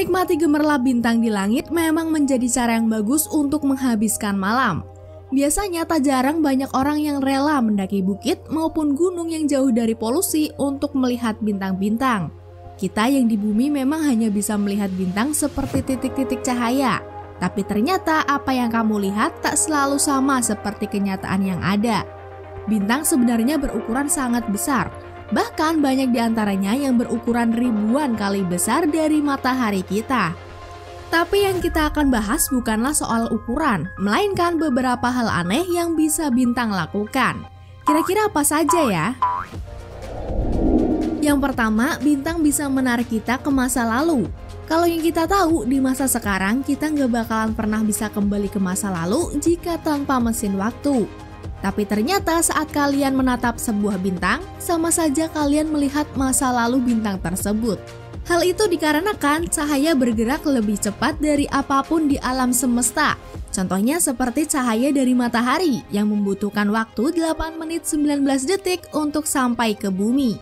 Menikmati gemerlap bintang di langit memang menjadi cara yang bagus untuk menghabiskan malam. Biasanya tak jarang banyak orang yang rela mendaki bukit maupun gunung yang jauh dari polusi untuk melihat bintang-bintang. Kita yang di bumi memang hanya bisa melihat bintang seperti titik-titik cahaya. Tapi ternyata apa yang kamu lihat tak selalu sama seperti kenyataan yang ada. Bintang sebenarnya berukuran sangat besar. Bahkan banyak diantaranya yang berukuran ribuan kali besar dari matahari kita. Tapi yang kita akan bahas bukanlah soal ukuran, melainkan beberapa hal aneh yang bisa bintang lakukan. Kira-kira apa saja ya? Yang pertama, bintang bisa menarik kita ke masa lalu. Kalau yang kita tahu, di masa sekarang kita nggak bakalan pernah bisa kembali ke masa lalu jika tanpa mesin waktu. Tapi ternyata saat kalian menatap sebuah bintang, sama saja kalian melihat masa lalu bintang tersebut. Hal itu dikarenakan cahaya bergerak lebih cepat dari apapun di alam semesta. Contohnya seperti cahaya dari matahari yang membutuhkan waktu 8 menit 19 detik untuk sampai ke bumi.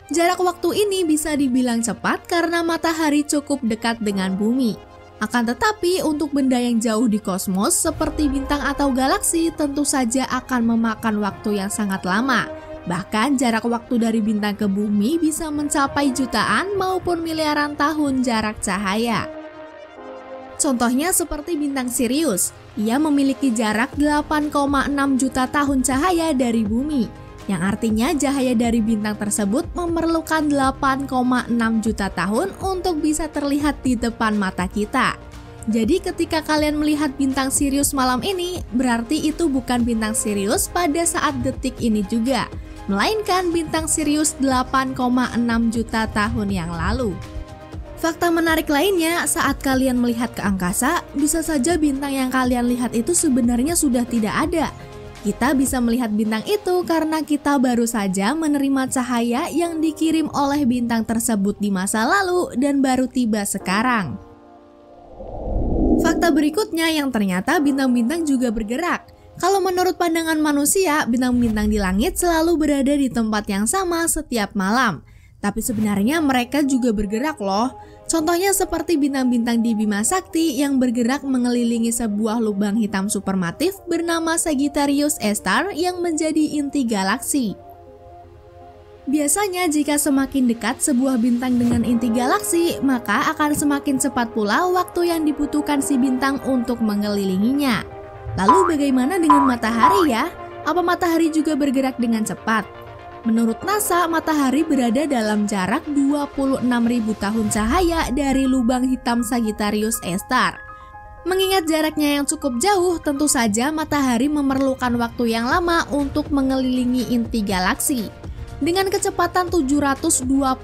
Jarak waktu ini bisa dibilang cepat karena matahari cukup dekat dengan bumi. Akan tetapi untuk benda yang jauh di kosmos seperti bintang atau galaksi tentu saja akan memakan waktu yang sangat lama. Bahkan jarak waktu dari bintang ke bumi bisa mencapai jutaan maupun miliaran tahun jarak cahaya. Contohnya seperti bintang Sirius, ia memiliki jarak 8,6 juta tahun cahaya dari bumi, yang artinya cahaya dari bintang tersebut memerlukan 8,6 juta tahun untuk bisa terlihat di depan mata kita. Jadi ketika kalian melihat bintang Sirius malam ini, berarti itu bukan bintang Sirius pada saat detik ini juga, melainkan bintang Sirius 8,6 juta tahun yang lalu. Fakta menarik lainnya, saat kalian melihat ke angkasa, bisa saja bintang yang kalian lihat itu sebenarnya sudah tidak ada. Kita bisa melihat bintang itu karena kita baru saja menerima cahaya yang dikirim oleh bintang tersebut di masa lalu dan baru tiba sekarang. Fakta berikutnya yang ternyata bintang-bintang juga bergerak. Kalau menurut pandangan manusia, bintang-bintang di langit selalu berada di tempat yang sama setiap malam. Tapi sebenarnya mereka juga bergerak loh. Contohnya seperti bintang-bintang di Bima Sakti yang bergerak mengelilingi sebuah lubang hitam supermatif bernama Sagittarius A-star yang menjadi inti galaksi. Biasanya jika semakin dekat sebuah bintang dengan inti galaksi, maka akan semakin cepat pula waktu yang dibutuhkan si bintang untuk mengelilinginya. Lalu bagaimana dengan matahari ya? Apa matahari juga bergerak dengan cepat? Menurut NASA, matahari berada dalam jarak 26.000 tahun cahaya dari lubang hitam Sagittarius A-star. Mengingat jaraknya yang cukup jauh, tentu saja matahari memerlukan waktu yang lama untuk mengelilingi inti galaksi. Dengan kecepatan 720.000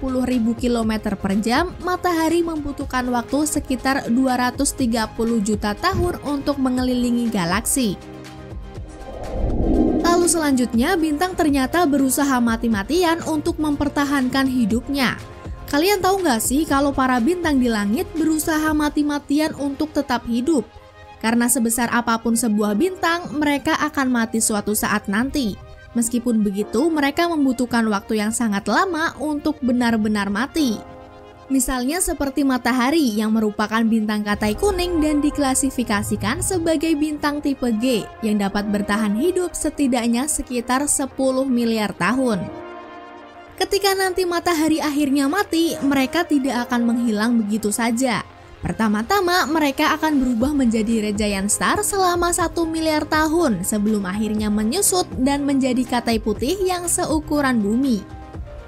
km per jam, matahari membutuhkan waktu sekitar 230 juta tahun untuk mengelilingi galaksi. Lalu selanjutnya, bintang ternyata berusaha mati-matian untuk mempertahankan hidupnya. Kalian tahu nggak sih kalau para bintang di langit berusaha mati-matian untuk tetap hidup? Karena sebesar apapun sebuah bintang, mereka akan mati suatu saat nanti. Meskipun begitu, mereka membutuhkan waktu yang sangat lama untuk benar-benar mati. Misalnya seperti matahari yang merupakan bintang katai kuning dan diklasifikasikan sebagai bintang tipe G yang dapat bertahan hidup setidaknya sekitar 10 miliar tahun. Ketika nanti matahari akhirnya mati, mereka tidak akan menghilang begitu saja. Pertama-tama mereka akan berubah menjadi red giant star selama 1 miliar tahun sebelum akhirnya menyusut dan menjadi katai putih yang seukuran bumi.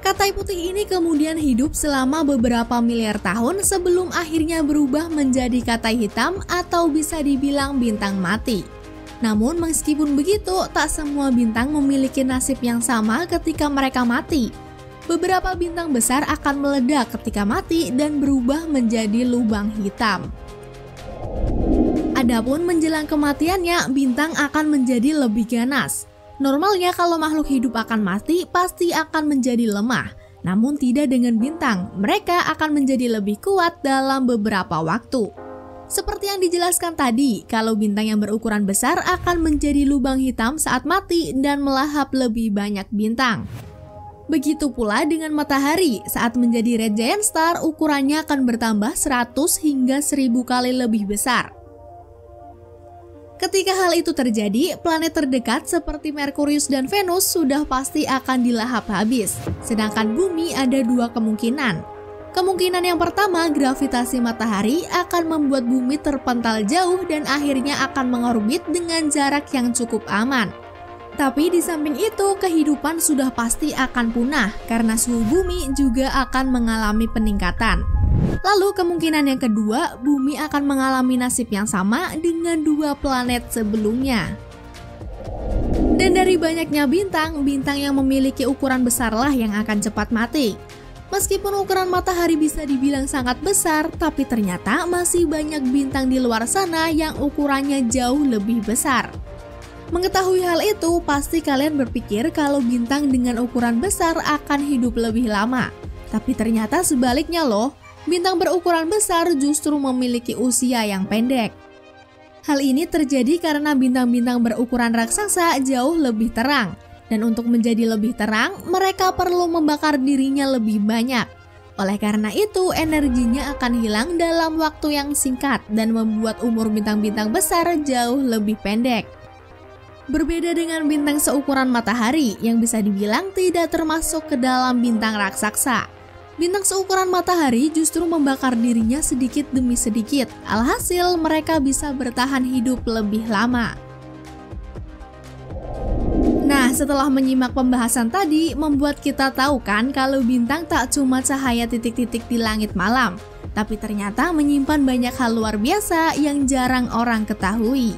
Katai putih ini kemudian hidup selama beberapa miliar tahun sebelum akhirnya berubah menjadi katai hitam atau bisa dibilang bintang mati. Namun meskipun begitu, tak semua bintang memiliki nasib yang sama ketika mereka mati. Beberapa bintang besar akan meledak ketika mati dan berubah menjadi lubang hitam. Adapun menjelang kematiannya, bintang akan menjadi lebih ganas. Normalnya kalau makhluk hidup akan mati, pasti akan menjadi lemah. Namun tidak dengan bintang, mereka akan menjadi lebih kuat dalam beberapa waktu. Seperti yang dijelaskan tadi, kalau bintang yang berukuran besar akan menjadi lubang hitam saat mati dan melahap lebih banyak bintang. Begitu pula dengan matahari, saat menjadi red giant star ukurannya akan bertambah 100 hingga 1000 kali lebih besar. Ketika hal itu terjadi, planet terdekat seperti Merkurius dan Venus sudah pasti akan dilahap habis. Sedangkan bumi ada dua kemungkinan. Kemungkinan yang pertama, gravitasi matahari akan membuat bumi terpental jauh dan akhirnya akan mengorbit dengan jarak yang cukup aman. Tapi di samping itu, kehidupan sudah pasti akan punah karena suhu bumi juga akan mengalami peningkatan. Lalu kemungkinan yang kedua, bumi akan mengalami nasib yang sama dengan dua planet sebelumnya. Dan dari banyaknya bintang yang memiliki ukuran besarlah yang akan cepat mati. Meskipun ukuran matahari bisa dibilang sangat besar, tapi ternyata masih banyak bintang di luar sana yang ukurannya jauh lebih besar. Mengetahui hal itu, pasti kalian berpikir kalau bintang dengan ukuran besar akan hidup lebih lama. Tapi ternyata sebaliknya loh, bintang berukuran besar justru memiliki usia yang pendek. Hal ini terjadi karena bintang-bintang berukuran raksasa jauh lebih terang. Dan untuk menjadi lebih terang, mereka perlu membakar dirinya lebih banyak. Oleh karena itu, energinya akan hilang dalam waktu yang singkat dan membuat umur bintang-bintang besar jauh lebih pendek. Berbeda dengan bintang seukuran matahari yang bisa dibilang tidak termasuk ke dalam bintang raksasa. Bintang seukuran matahari justru membakar dirinya sedikit demi sedikit, alhasil mereka bisa bertahan hidup lebih lama. Nah, setelah menyimak pembahasan tadi, membuat kita tahu kan kalau bintang tak cuma cahaya titik-titik di langit malam, tapi ternyata menyimpan banyak hal luar biasa yang jarang orang ketahui.